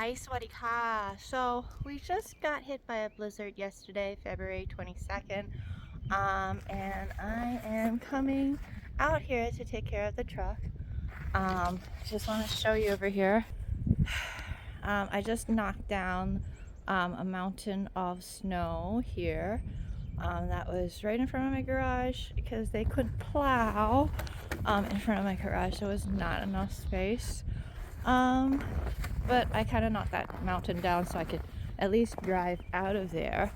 Hi, Swadika. So we just got hit by a blizzard yesterday, February 22nd. And I am coming out here to take care of the truck. Just want to show you over here. I just knocked down a mountain of snow here. That was right in front of my garage because they couldn't plow in front of my garage. There was not enough space. But I kind of knocked that mountain down so I could at least drive out of there.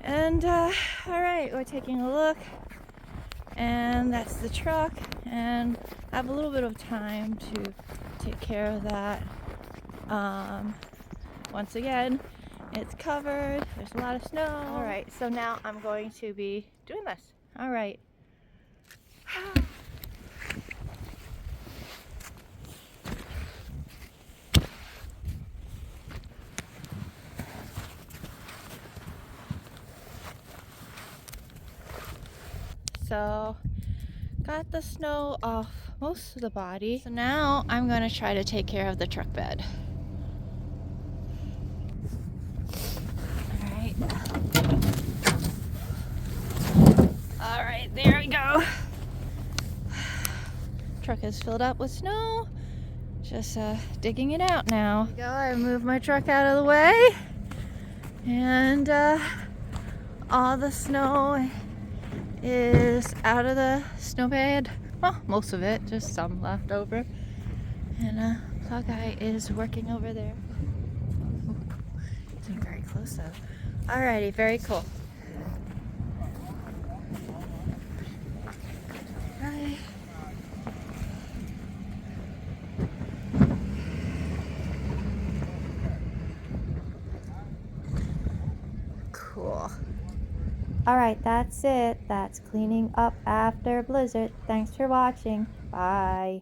And all right, we're taking a look, and that's the truck, and I have a little bit of time to take care of that. Once again, it's covered, there's a lot of snow. All right, so now I'm going to be doing this. All right. So got the snow off most of the body. So now I'm going to try to take care of the truck bed. All right, there we go. Truck is filled up with snow. Just digging it out now. There we go. I moved my truck out of the way, and all the snow is out of the snow bed. Well, most of it, just some left over. And plow guy is working over there. He's getting very close though. Alrighty, very cool. Hi. Cool. Alright, that's it. That's cleaning up after blizzard. Thanks for watching. Bye.